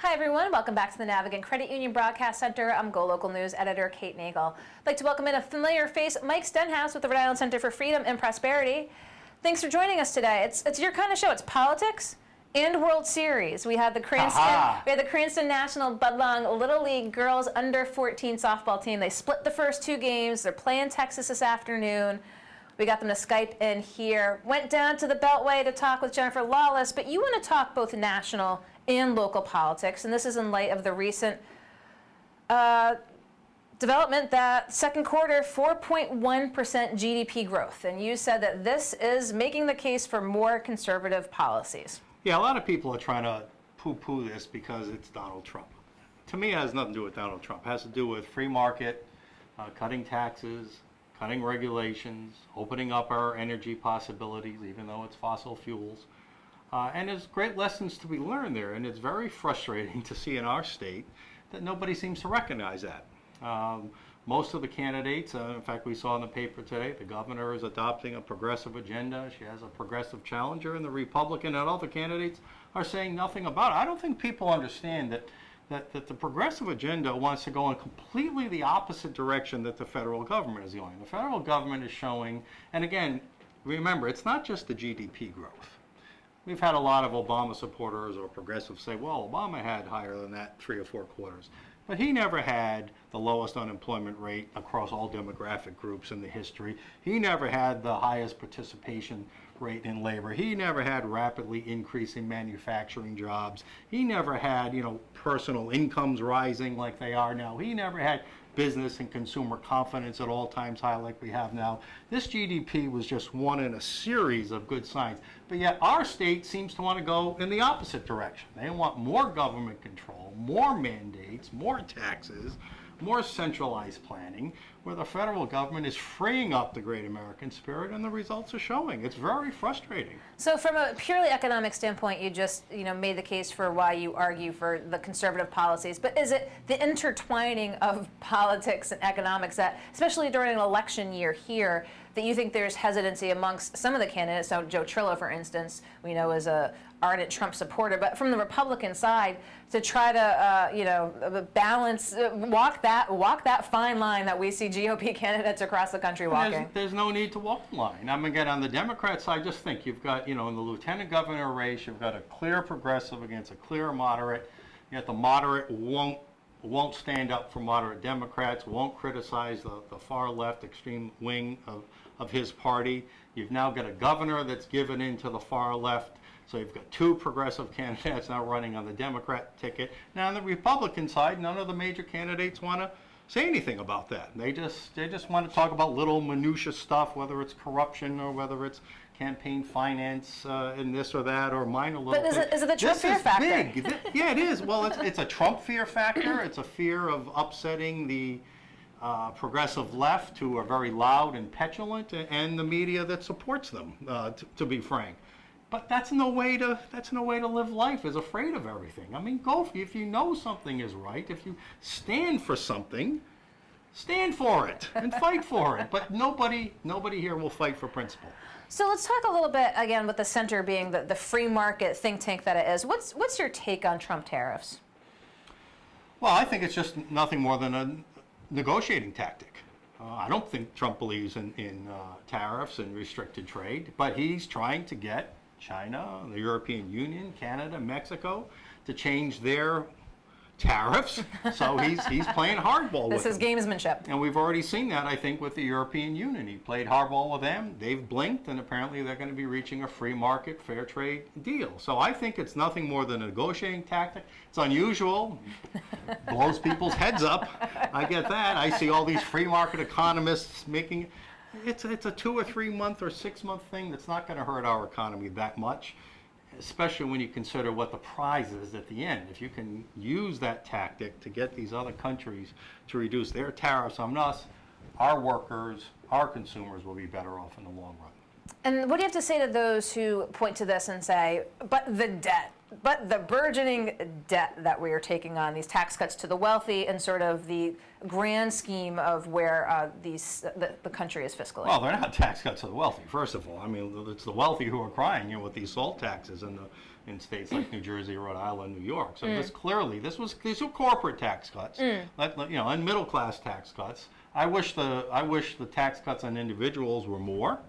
Hi everyone, welcome back to the Navigant Credit Union Broadcast Center. I'm GoLocal News editor Kate Nagel. I'd like to welcome in a familiar face, Mike Stenhouse with the Rhode Island Center for Freedom and Prosperity. Thanks for joining us today. It's your kind of show. It's politics and World Series. We had the Cranston National Budlong Little League girls under 14 softball team. They split the first two games. They're playing Texas this afternoon. We got them to Skype in here. Went down to the Beltway to talk with Jennifer Lawless, but you want to talk both national and local politics, and this is in light of the recent development that second quarter 4.1% GDP growth, and you said that this is making the case for more conservative policies. Yeah, a lot of people are trying to poo-poo this because it's Donald Trump. To me, it has nothing to do with Donald Trump. It has to do with free market, cutting taxes, cutting regulations, opening up our energy possibilities, even though it's fossil fuels. And there's great lessons to be learned there, and it's very frustrating to see in our state that nobody seems to recognize that. Most of the candidates, in fact, we saw in the paper today, the governor is adopting a progressive agenda. She has a progressive challenger, and the Republican and other candidates are saying nothing about it. I don't think people understand that the progressive agenda wants to go in completely the opposite direction that the federal government is going. The federal government is showing, and again, remember, it's not just the GDP growth. We've had a lot of Obama supporters or progressives say, well, Obama had higher than that 3 or 4 quarters. But he never had the lowest unemployment rate across all demographic groups in the history. He never had the highest participation rate in labor. He never had rapidly increasing manufacturing jobs. He never had, personal incomes rising like they are now. He never had business and consumer confidence at all times high like we have now. This GDP was just one in a series of good signs. But yet our state seems to want to go in the opposite direction. They want more government control, more mandates, more taxes, more centralized planning, where the federal government is freeing up the great American spirit, and the results are showing. It's very frustrating. So from a purely economic standpoint, you just made the case for why you argue for the conservative policies, but is it the intertwining of politics and economics that, especially during an election year here, that you think there's hesitancy amongst some of the candidates? So Joe Trillo, for instance, we know is a ardent Trump supporter, but from the Republican side, to try to balance, walk that fine line that we see GOP candidates across the country walking. There's no need to walk the line. I mean, again, on the Democrat side, just think you've got, in the lieutenant governor race, you've got a clear progressive against a clear moderate. Yet the moderate won't stand up for moderate Democrats, won't criticize the far left extreme wing of his party. You've now got a governor that's given in to the far left. So you've got 2 progressive candidates now running on the Democrat ticket. Now on the Republican side, none of the major candidates want to say anything about that. They just want to talk about little minutia stuff, whether it's corruption or whether it's campaign finance and this or that, or minor little things. But is it the Trump fear factor? Big. Yeah, it is. Well, it's a Trump fear factor. It's a fear of upsetting the progressive left, who are very loud and petulant, and the media that supports them, to be frank. But that's no way to live life, is afraid of everything. I mean, if you know something is right, if you stand for something, stand for it and fight for it. But nobody here will fight for principle. So let's talk a little bit, again, with the center being the free market think tank that it is. What's your take on Trump tariffs? Well, I think it's just nothing more than a negotiating tactic. I don't think Trump believes in tariffs and restricted trade, but he's trying to get China, the European Union, Canada, Mexico to change their tariffs. So he's playing hardball with them. This is gamesmanship. And we've already seen that, I think, with the European Union. He played hardball with them. They've blinked, and apparently they're going to be reaching a free market, fair trade deal. So I think it's nothing more than a negotiating tactic. It's unusual. Blows people's heads up. I get that. I see all these free market economists making it's a 2 or 3 month or 6 month thing that's not going to hurt our economy that much, especially when you consider what the prize is at the end. If you can use that tactic to get these other countries to reduce their tariffs on us, our workers, our consumers will be better off in the long run. And what do you have to say to those who point to this and say, but the debt? But the burgeoning debt that we are taking on, these tax cuts to the wealthy, and sort of the grand scheme of where the country is fiscally. Well, they're not tax cuts to the wealthy, first of all. I mean, it's the wealthy who are crying, with these SALT taxes in states like New Jersey, Rhode Island, New York. So these were corporate tax cuts, and middle class tax cuts. I wish the tax cuts on individuals were more.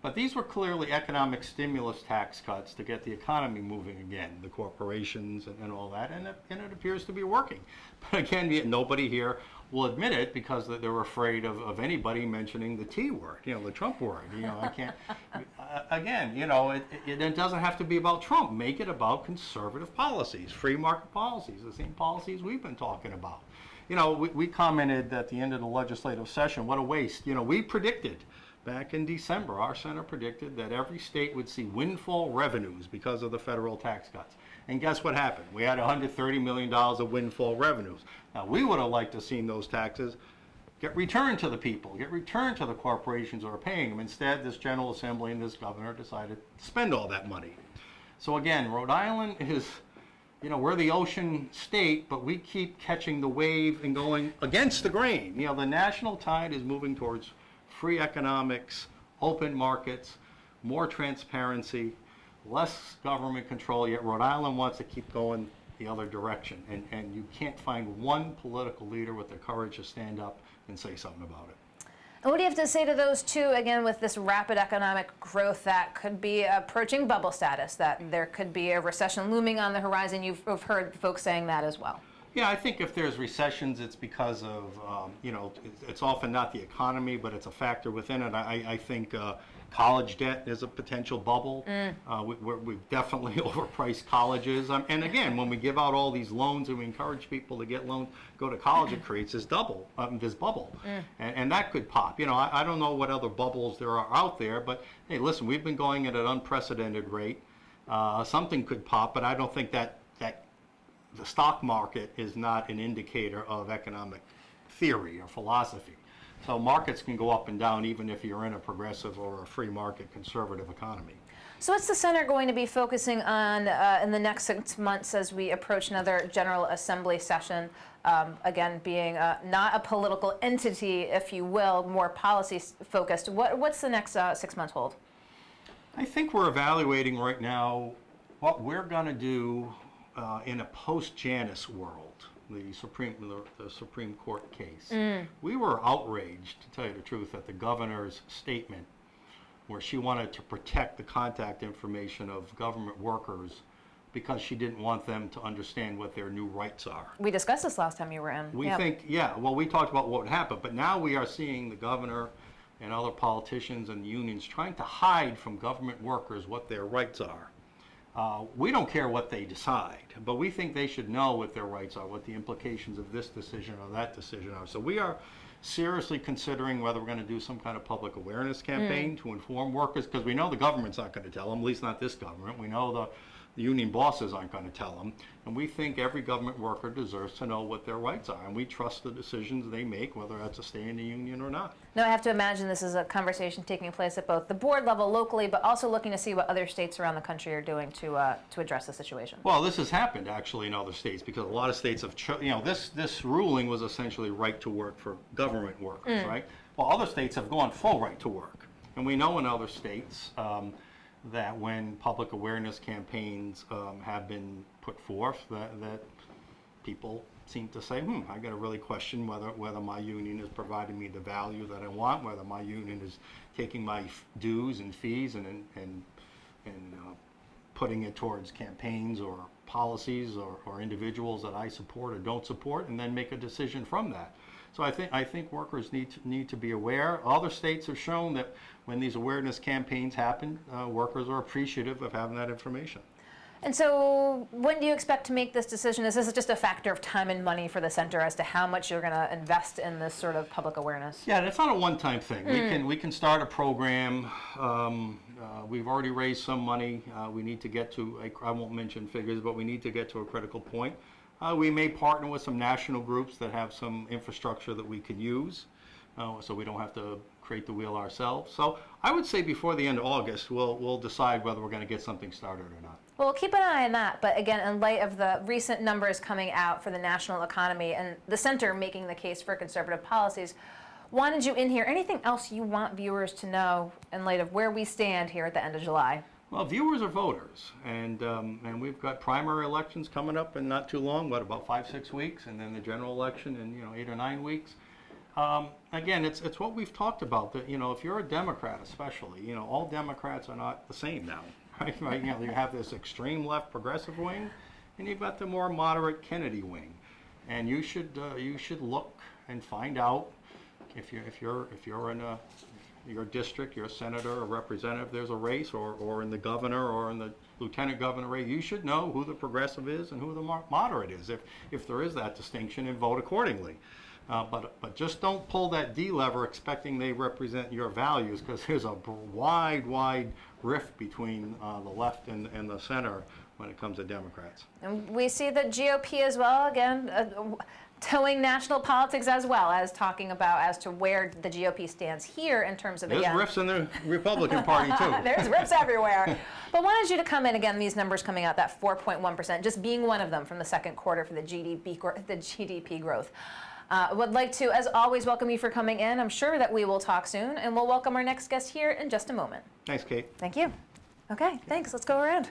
But these were clearly economic stimulus tax cuts to get the economy moving again, the corporations and all that, and it appears to be working. But again, nobody here will admit it because they're afraid of anybody mentioning the T word, the Trump word. I can't. Again, it doesn't have to be about Trump. Make it about conservative policies, free market policies, the same policies we've been talking about. We commented at the end of the legislative session, what a waste. We predicted. Back in December, our center predicted that every state would see windfall revenues because of the federal tax cuts. And guess what happened? We had $130 million of windfall revenues. Now, we would have liked to have seen those taxes get returned to the people, get returned to the corporations who are paying them. Instead, this General Assembly and this governor decided to spend all that money. So again, Rhode Island is, we're the ocean state, but we keep catching the wave and going against the grain. The national tide is moving towards free economics, open markets, more transparency, less government control, yet Rhode Island wants to keep going the other direction. And you can't find one political leader with the courage to stand up and say something about it. And what do you have to say to those two, again, with this rapid economic growth that could be approaching bubble status, that there could be a recession looming on the horizon? You've heard folks saying that as well. Yeah, I think if there's recessions, it's because of, it's often not the economy, but it's a factor within it. I think college debt is a potential bubble. We've definitely overpriced colleges. And again, when we give out all these loans and we encourage people to get loans, go to college, it creates this bubble. And that could pop. I don't know what other bubbles there are out there, but hey, listen, we've been going at an unprecedented rate. Something could pop, but I don't think that the stock market is not an indicator of economic theory or philosophy. So markets can go up and down even if you're in a progressive or a free market conservative economy. So what's the center going to be focusing on in the next 6 months as we approach another General Assembly session? Again, being not a political entity, if you will, more policy focused. What's the next 6 months hold? I think we're evaluating right now what we're going to do in a post-Janus world, the Supreme Court case. We were outraged, to tell you the truth, at the governor's statement where she wanted to protect the contact information of government workers because she didn't want them to understand what their new rights are. We discussed this last time you were in. We talked about what would happen, but now we are seeing the governor and other politicians and unions trying to hide from government workers what their rights are. We don't care what they decide, but we think they should know what their rights are, what the implications of this decision or that decision are. So we are seriously considering whether we're going to do some kind of public awareness campaign to inform workers, because we know the government's not going to tell them, at least not this government. We know the union bosses aren't going to tell them, and we think every government worker deserves to know what their rights are, and we trust the decisions they make, whether that's to stay in the union or not. Now, I have to imagine this is a conversation taking place at both the board level locally, but also looking to see what other states around the country are doing to address the situation. Well, this has happened actually in other states, because a lot of states have, this ruling was essentially right to work for government workers, right? Well, other states have gone full right to work, and we know in other states that when public awareness campaigns have been put forth, that people seem to say, I got to really question whether my union is providing me the value that I want, whether my union is taking my dues and fees and putting it towards campaigns or policies or individuals that I support or don't support, and then make a decision from that. So I think workers need to be aware. Other states have shown that when these awareness campaigns happen, workers are appreciative of having that information. And so when do you expect to make this decision? Is this just a factor of time and money for the center as to how much you're going to invest in this sort of public awareness? Yeah, it's not a one-time thing. We can start a program. We've already raised some money. We need to get to, I won't mention figures, but we need to get to a critical point. We may partner with some national groups that have some infrastructure that we can use. so we don't have to create the wheel ourselves. So I would say before the end of August, we'll decide whether we're going to get something started or not. Well, we'll keep an eye on that, but again, in light of the recent numbers coming out for the national economy and the center making the case for conservative policies, wanted you in here. Anything else you want viewers to know in light of where we stand here at the end of July? Well, viewers are voters, and we've got primary elections coming up in not too long, about 5-6 weeks, and then the general election in 8 or 9 weeks. Again, it's what we've talked about, that if you're a Democrat especially, all Democrats are not the same now, right? You have this extreme left progressive wing, and you've got the more moderate Kennedy wing, and you should look and find out if you're in your district, you're a senator or representative, there's a race, or in the governor or in the lieutenant governor race, you should know who the progressive is and who the moderate is, if there is that distinction, and vote accordingly. But just don't pull that D lever expecting they represent your values, because there's a wide rift between the left and the center when it comes to Democrats. And we see the GOP as well, again, towing national politics as well as talking about as to where the GOP stands here in terms of, There's again, rifts in the Republican Party too. There's rifts everywhere. But wanted you to come in, again, these numbers coming out, that 4.1%, just being one of them from the second quarter for the GDP growth. Would like to, as always, welcome you for coming in. I'm sure that we will talk soon, and we'll welcome our next guest here in just a moment. Thanks, Kate. Thank you. Okay, thanks. Let's go around.